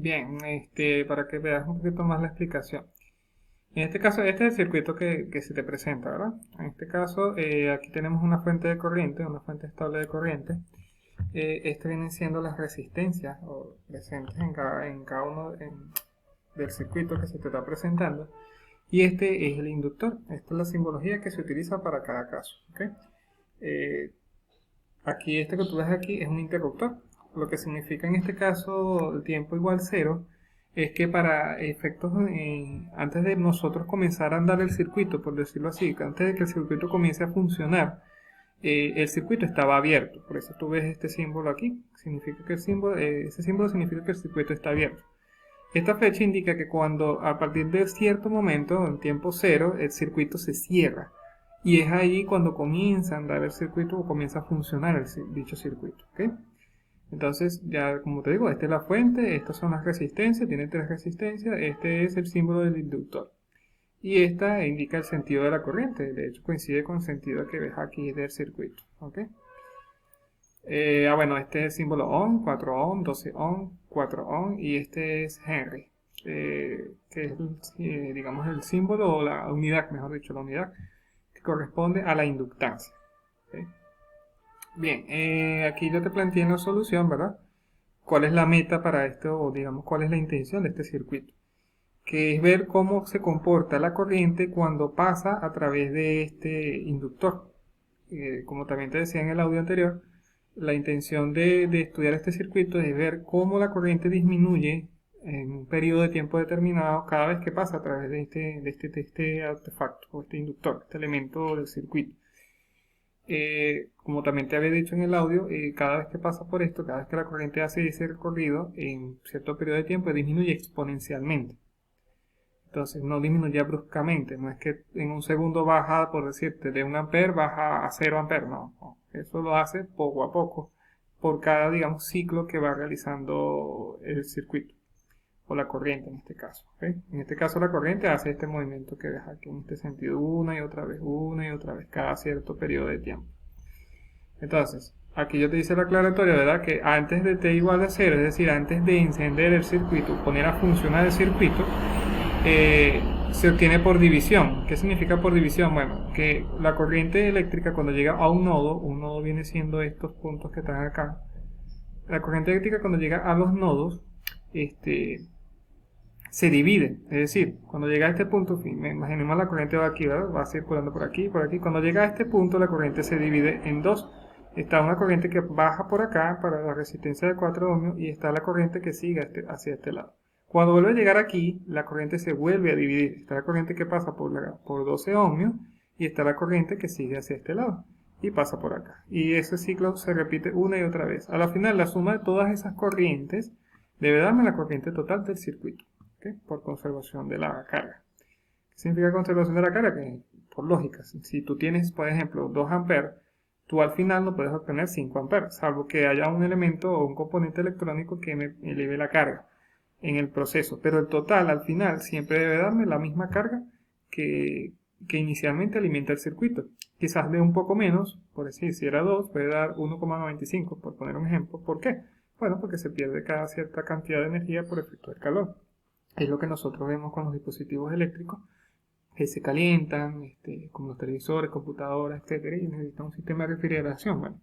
Bien, para que veas un poquito más la explicación. En este caso, este es el circuito que se te presenta, ¿verdad? En este caso, aquí tenemos una fuente de corriente, una fuente estable de corriente. Este vienen siendo las resistencias presentes en cada uno del circuito que se te está presentando. Y este es el inductor. Esta es la simbología que se utiliza para cada caso. ¿Ok? Eh, Aquí este que tú ves aquí es un interruptor, lo que significa en este caso el tiempo igual cero es que para efectos antes de nosotros comenzar a andar el circuito, por decirlo así, que antes de que el circuito comience a funcionar, el circuito estaba abierto. Por eso tú ves este símbolo aquí, significa que ese símbolo significa que el circuito está abierto. Esta fecha indica que cuando a partir de cierto momento, en tiempo cero, el circuito se cierra. Y es ahí cuando comienza a andar el circuito o comienza a funcionar dicho circuito. ¿Ok? Entonces, ya como te digo, esta es la fuente, estas son las resistencias, tiene tres resistencias, este es el símbolo del inductor. Y esta indica el sentido de la corriente, de hecho coincide con el sentido que ves aquí del circuito. ¿Ok? Bueno, este es el símbolo ohm, 4 ohm, 12 ohm, 4 ohm y este es Henry, que es, digamos, el símbolo o la unidad, mejor dicho, la unidad que corresponde a la inductancia. ¿Ok? Bien, aquí yo te planteé en la solución, ¿verdad? ¿Cuál es la meta para esto, o digamos, cuál es la intención de este circuito? Que es ver cómo se comporta la corriente cuando pasa a través de este inductor. Como también te decía en el audio anterior, la intención de estudiar este circuito es ver cómo la corriente disminuye en un periodo de tiempo determinado cada vez que pasa a través de este artefacto o este inductor, este elemento del circuito. Como también te había dicho en el audio, cada vez que pasa por esto, cada vez que la corriente hace ese recorrido en cierto periodo de tiempo, disminuye exponencialmente. Entonces no disminuye bruscamente, no es que en un segundo baja, por decirte, de 1 ampere baja a 0 ampere, no. Eso lo hace poco a poco, por cada, digamos, ciclo que va realizando el circuito, o la corriente en este caso. ¿Okay? En este caso la corriente hace este movimiento que ves aquí en este sentido, una y otra vez, cada cierto periodo de tiempo. Entonces, aquí yo te hice la aclaratoria, ¿verdad? Que antes de t igual a 0, es decir, antes de encender el circuito, poner a funcionar el circuito, se obtiene por división. ¿Qué significa por división? Bueno, que la corriente eléctrica cuando llega a un nodo viene siendo estos puntos que están acá. La corriente eléctrica cuando llega a los nodos, se divide. Es decir, cuando llega a este punto, imaginemos la corriente va aquí, ¿verdad? Va circulando por aquí, por aquí. Cuando llega a este punto, la corriente se divide en dos. Está una corriente que baja por acá para la resistencia de 4 ohmios y está la corriente que sigue hacia este lado. Cuando vuelve a llegar aquí, la corriente se vuelve a dividir. Está la corriente que pasa por 12 ohmios y está la corriente que sigue hacia este lado y pasa por acá. Y ese ciclo se repite una y otra vez. A la final, la suma de todas esas corrientes debe darme la corriente total del circuito, ¿okay? Por conservación de la carga. ¿Qué significa conservación de la carga? Que, por lógica, si tú tienes, por ejemplo, 2 amperes, tú al final no puedes obtener 5 amperes, salvo que haya un elemento o un componente electrónico que me eleve la carga en el proceso. Pero el total al final siempre debe darme la misma carga que inicialmente alimenta el circuito. Quizás de un poco menos, por decir, si era 2, puede dar 1,95, por poner un ejemplo. ¿Por qué? Bueno, porque se pierde cada cierta cantidad de energía por efecto del calor. Es lo que nosotros vemos con los dispositivos eléctricos que se calientan, como los televisores, computadoras, etcétera, y necesitan un sistema de refrigeración. Bueno,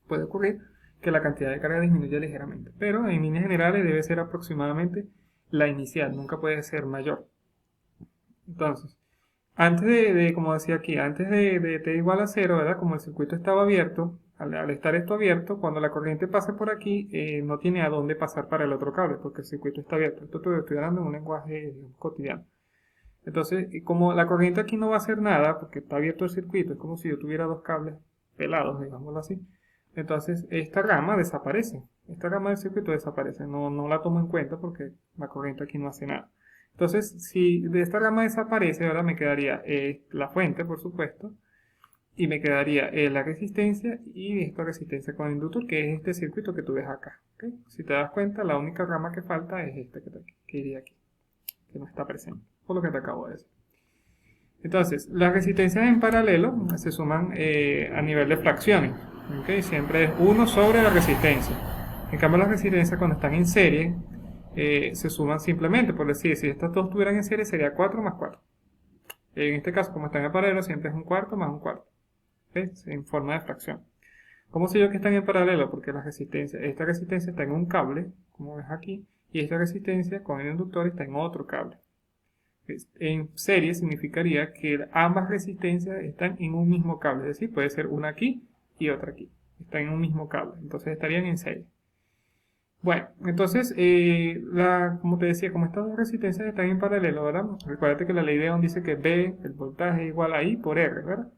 puede ocurrir que la cantidad de carga disminuya ligeramente, pero en líneas generales debe ser aproximadamente la inicial, nunca puede ser mayor. Entonces, antes como decía aquí, antes de t igual a 0, ¿verdad? Como el circuito estaba abierto, al estar esto abierto, cuando la corriente pase por aquí, no tiene a dónde pasar para el otro cable, porque el circuito está abierto. Esto te lo estoy hablando en un lenguaje cotidiano. Entonces, como la corriente aquí no va a hacer nada, porque está abierto el circuito, es como si yo tuviera dos cables pelados, digámoslo así. Entonces, esta rama desaparece. Esta rama del circuito desaparece. No la tomo en cuenta porque la corriente aquí no hace nada. Entonces, si de esta rama desaparece, ahora me quedaría la fuente, por supuesto, y me quedaría la resistencia y esta resistencia con el inductor, que es este circuito que tú ves acá. ¿Okay? Si te das cuenta, la única rama que falta es esta que iría aquí, que no está presente, por lo que te acabo de decir. Entonces, las resistencias en paralelo se suman a nivel de fracciones. ¿Okay? Siempre es 1 sobre la resistencia. En cambio, las resistencias cuando están en serie se suman simplemente, por decir, si estas dos estuvieran en serie sería 4 más 4. En este caso, como están en paralelo, siempre es un cuarto más un cuarto, ¿ves? En forma de fracción. ¿Cómo sé yo que están en paralelo? Porque esta resistencia está en un cable, como ves aquí, y esta resistencia con el inductor está en otro cable. En serie significaría que ambas resistencias están en un mismo cable, es decir, puede ser una aquí y otra aquí. Están en un mismo cable, entonces estarían en serie. Bueno, entonces, como te decía, como estas dos resistencias están en paralelo, ¿verdad? Recuerda que la ley de Ohm dice que B, el voltaje, es igual a I por R, ¿verdad?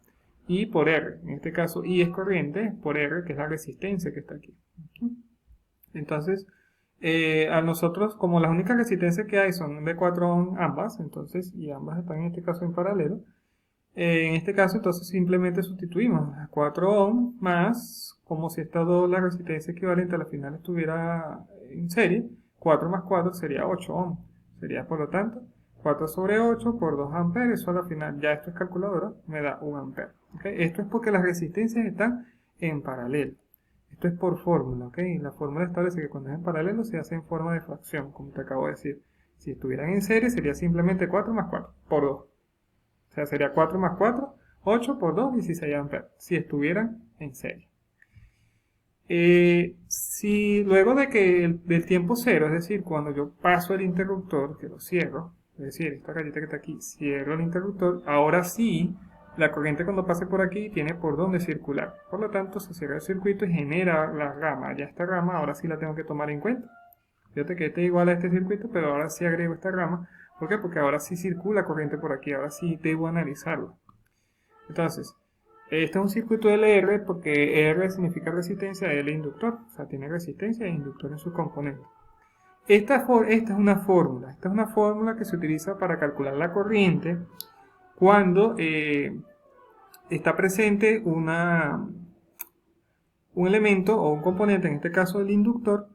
I por R, en este caso I es corriente por R, que es la resistencia que está aquí. Entonces, a nosotros, como las únicas resistencias que hay son de 4 ohm ambas, entonces, y ambas están en este caso en paralelo, en este caso entonces simplemente sustituimos a 4 ohm más, como si la resistencia equivalente a la final estuviera en serie, 4 más 4 sería 8 ohm, sería por lo tanto 4 sobre 8 por 2 amperes, eso a la final, ya esto es calculadora, me da 1 ampere. ¿Okay? Esto es porque las resistencias están en paralelo. Esto es por fórmula, ¿ok? La fórmula establece que cuando es en paralelo se hace en forma de fracción, como te acabo de decir. Si estuvieran en serie sería simplemente 4 más 4 por 2. O sea, sería 4 más 4, 8 por 2, 16 amperes, si estuvieran en serie. Si luego de que del tiempo cero, es decir, cuando yo paso el interruptor, que lo cierro, es decir, esta rayita que está aquí, cierro el interruptor, ahora sí, la corriente cuando pase por aquí tiene por dónde circular. Por lo tanto, se cierra el circuito y genera la rama. Ya esta rama ahora sí la tengo que tomar en cuenta. Fíjate que este es igual a este circuito, pero ahora sí agrego esta rama. ¿Por qué? Porque ahora sí circula corriente por aquí, ahora sí debo analizarlo. Entonces, este es un circuito LR porque R significa resistencia, L inductor, o sea, tiene resistencia e inductor en sus componentes. Esta es una fórmula que se utiliza para calcular la corriente cuando está presente un elemento o un componente, en este caso el inductor,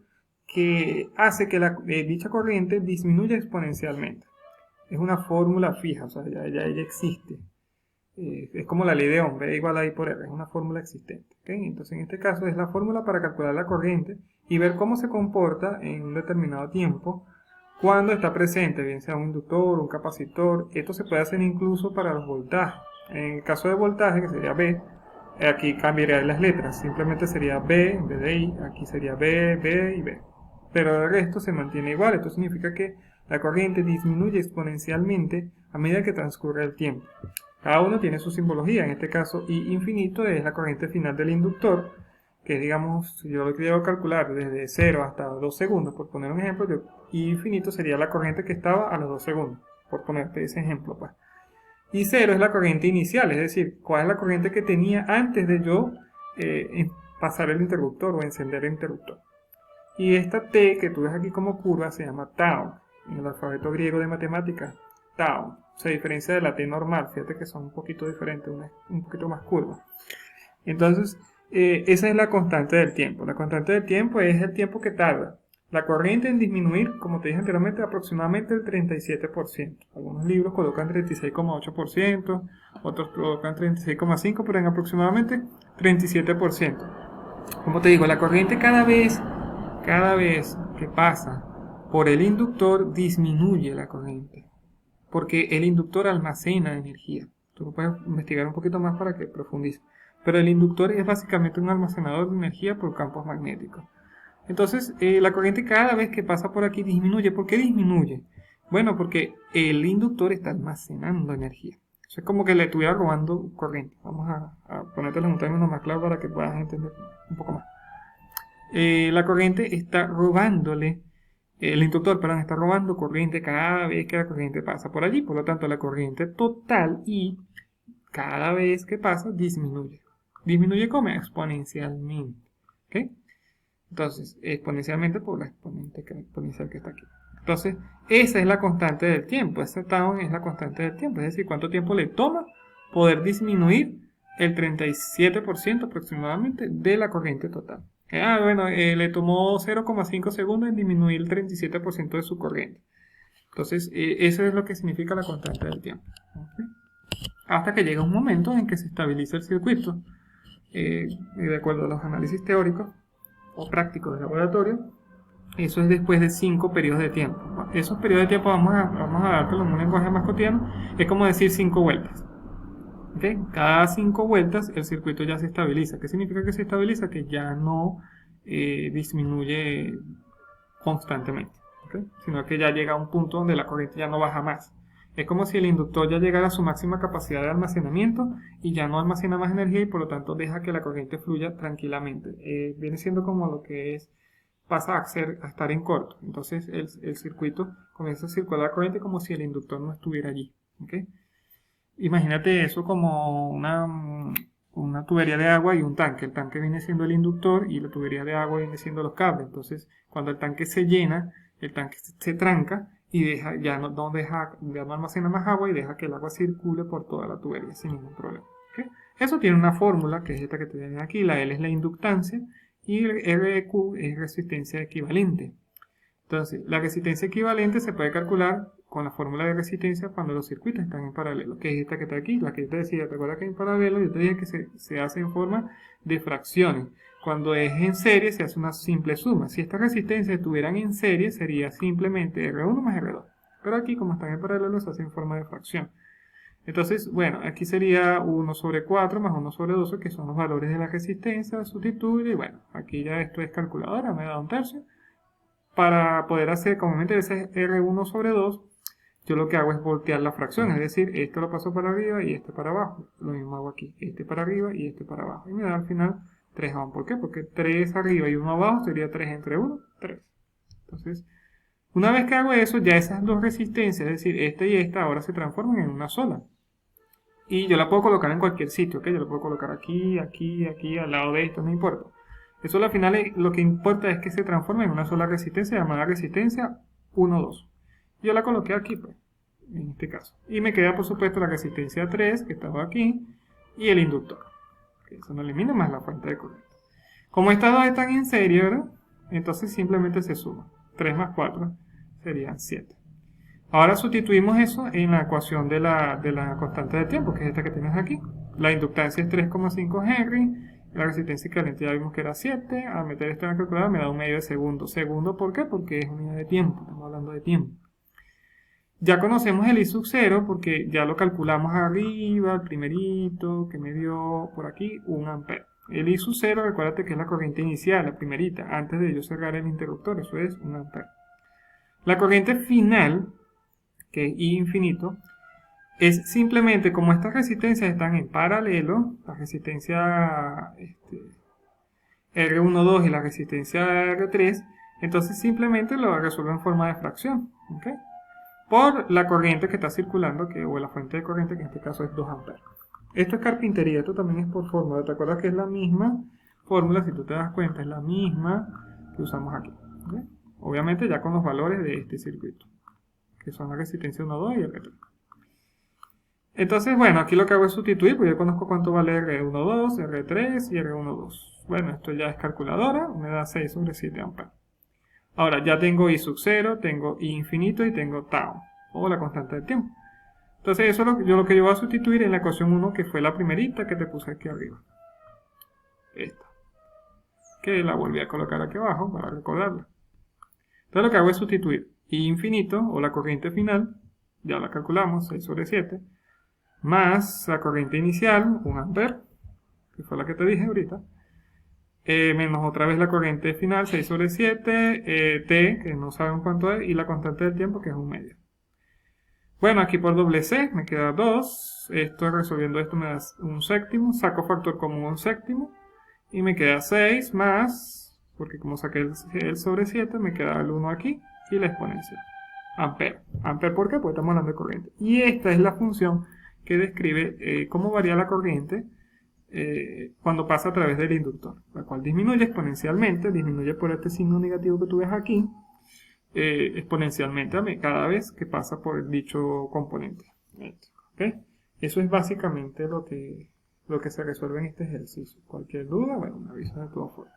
que hace que dicha corriente disminuya exponencialmente. Es una fórmula fija, o sea, ya existe. Es como la ley de Ohm, B igual a I por R, es una fórmula existente. ¿Okay? Entonces, en este caso es la fórmula para calcular la corriente y ver cómo se comporta en un determinado tiempo cuando está presente, bien sea un inductor, un capacitor. Esto se puede hacer incluso para los voltajes. En el caso de voltaje, que sería B, aquí cambiaría las letras, simplemente sería B en vez de I, aquí sería B, B y B. Pero el resto se mantiene igual, esto significa que la corriente disminuye exponencialmente a medida que transcurre el tiempo. Cada uno tiene su simbología, en este caso I infinito es la corriente final del inductor, que digamos, si yo lo quiero calcular desde 0 hasta 2 segundos, por poner un ejemplo, I infinito sería la corriente que estaba a los 2 segundos, por ponerte ese ejemplo, pues. Y 0 es la corriente inicial, es decir, cuál es la corriente que tenía antes de yo pasar el interruptor o encender el interruptor. Y esta T que tú ves aquí como curva se llama tau, en el alfabeto griego de matemáticas, tau. Se diferencia de la T normal, fíjate que son un poquito diferentes, una es un poquito más curva. Entonces, esa es la constante del tiempo. La constante del tiempo es el tiempo que tarda la corriente en disminuir, como te dije anteriormente, aproximadamente el 37%. Algunos libros colocan 36,8%, otros colocan 36,5%, pero en aproximadamente 37%. Como te digo, la corriente cada vez que pasa por el inductor disminuye la corriente, porque el inductor almacena energía. Tú lo puedes investigar un poquito más para que profundice. Pero el inductor es básicamente un almacenador de energía por campos magnéticos. Entonces, la corriente cada vez que pasa por aquí disminuye. ¿Por qué disminuye? Bueno, porque el inductor está almacenando energía. Eso es como que le estuviera robando corriente. Vamos a ponértelo en un término más claro para que puedas entender un poco más. La corriente está robándole, el inductor, perdón, está robando corriente cada vez que la corriente pasa por allí. Por lo tanto, la corriente total I, cada vez que pasa, disminuye. Disminuye como exponencialmente. ¿Ok? Entonces, exponencialmente por la exponencial que está aquí. Entonces, esa es la constante del tiempo. Esa tau es la constante del tiempo. Es decir, cuánto tiempo le toma poder disminuir el 37% aproximadamente de la corriente total. Le tomó 0,5 segundos en disminuir el 37% de su corriente. Entonces, eso es lo que significa la constante del tiempo. ¿Okay? Hasta que llega un momento en que se estabiliza el circuito. De acuerdo a los análisis teóricos o prácticos de laboratorio, eso es después de 5 periodos de tiempo. Esos periodos de tiempo vamos a dártelo en un lenguaje más cotidiano, es como decir 5 vueltas. ¿Okay? Cada 5 vueltas el circuito ya se estabiliza. ¿Qué significa que se estabiliza? Que ya no disminuye constantemente, ¿okay? Sino que ya llega a un punto donde la corriente ya no baja más. Es como si el inductor ya llegara a su máxima capacidad de almacenamiento y ya no almacena más energía y por lo tanto deja que la corriente fluya tranquilamente. Viene siendo como lo que pasa a estar en corto. Entonces el circuito comienza a circular la corriente como si el inductor no estuviera allí, ¿okay? Imagínate eso como una tubería de agua y un tanque. El tanque viene siendo el inductor y la tubería de agua viene siendo los cables. Entonces, cuando el tanque se llena, el tanque se tranca y ya no almacena más agua y deja que el agua circule por toda la tubería sin ningún problema. ¿Okay? Eso tiene una fórmula que es esta que te viene aquí. La L es la inductancia y el R de Q es resistencia equivalente. Entonces, la resistencia equivalente se puede calcular con la fórmula de resistencia cuando los circuitos están en paralelo, que es esta que está aquí, la que yo te decía. ¿Te acuerdas que en paralelo yo te dije que se hace en forma de fracciones? Cuando es en serie se hace una simple suma. Si estas resistencias estuvieran en serie sería simplemente R1 más R2. Pero aquí como están en paralelo se hace en forma de fracción. Entonces, bueno, aquí sería 1 sobre 4 más 1 sobre 12, que son los valores de la resistencia, sustituye, y bueno, aquí ya esto es calculadora, me da un tercio. Para poder hacer, como me interesa es R1 sobre 2, yo lo que hago es voltear la fracción, es decir, esto lo paso para arriba y este para abajo. Lo mismo hago aquí, este para arriba y este para abajo. Y me da al final 3 a 1. ¿Por qué? Porque 3 arriba y 1 abajo sería 3 entre 1, 3. Entonces, una vez que hago eso, ya esas dos resistencias, es decir, esta y esta, ahora se transforman en una sola. Y yo la puedo colocar en cualquier sitio, ¿ok? Yo la puedo colocar aquí, aquí, aquí, al lado de esto, no importa. Eso al final lo que importa es que se transforme en una sola resistencia llamada resistencia 1,2. Yo la coloqué aquí, pues, en este caso. Y me queda, por supuesto, la resistencia 3, que estaba aquí, y el inductor. Okay, eso no elimina más la fuente de corriente. Como estas dos están en serie, ¿verdad? Entonces simplemente se suma. 3 más 4 serían 7. Ahora sustituimos eso en la ecuación de la constante de tiempo, que es esta que tienes aquí. La inductancia es 3,5 Henry. La resistencia equivalente ya vimos que era 7. Al meter esto en la calculadora me da un medio de segundo. ¿Segundo por qué? Porque es unidad de tiempo. Estamos hablando de tiempo. Ya conocemos el I sub 0 porque ya lo calculamos arriba, el primerito que me dio por aquí 1 ampere. El I sub 0, recuérdate que es la corriente inicial, la primerita, antes de yo cerrar el interruptor. Eso es 1 ampere. La corriente final, que es I infinito, es simplemente como estas resistencias están en paralelo, la resistencia R12 y la resistencia R3, entonces simplemente lo resuelvo en forma de fracción, ¿okay? Por la corriente que está circulando, o la fuente de corriente, que en este caso es 2 amperes. Esto es carpintería, esto también es por fórmula. ¿Te acuerdas que es la misma fórmula? Si tú te das cuenta, es la misma que usamos aquí, ¿okay? Obviamente ya con los valores de este circuito, que son la resistencia 1,2 y R3. Entonces, bueno, aquí lo que hago es sustituir, porque yo conozco cuánto vale R12, R3 y R12. Bueno, esto ya es calculadora, me da 6 sobre 7 amperes. Ahora, ya tengo I sub 0, tengo I infinito y tengo tau, o la constante del tiempo. Entonces, eso es lo que yo voy a sustituir en la ecuación 1, que fue la primerita que te puse aquí arriba. Esta. Que la volví a colocar aquí abajo para recordarla. Entonces, lo que hago es sustituir I infinito, o la corriente final, ya la calculamos, 6 sobre 7, más la corriente inicial, 1 ampere, que fue la que te dije ahorita, menos otra vez la corriente final, 6 sobre 7, T, que no sabemos cuánto es, y la constante del tiempo, que es 1 medio. Bueno, aquí por doble C me queda 2, resolviendo esto me da 1 séptimo, saco factor común 1 séptimo, y me queda 6 más, porque como saqué el sobre 7, me queda el 1 aquí, y la exponencial. Ampere. Ampere, ¿por qué? Porque estamos hablando de corriente. Y esta es la función que describe cómo varía la corriente cuando pasa a través del inductor, la cual disminuye exponencialmente, disminuye por este signo negativo que tú ves aquí, exponencialmente cada vez que pasa por dicho componente. ¿Okay? Eso es básicamente lo que se resuelve en este ejercicio. Cualquier duda, bueno, me avisan de todas formas.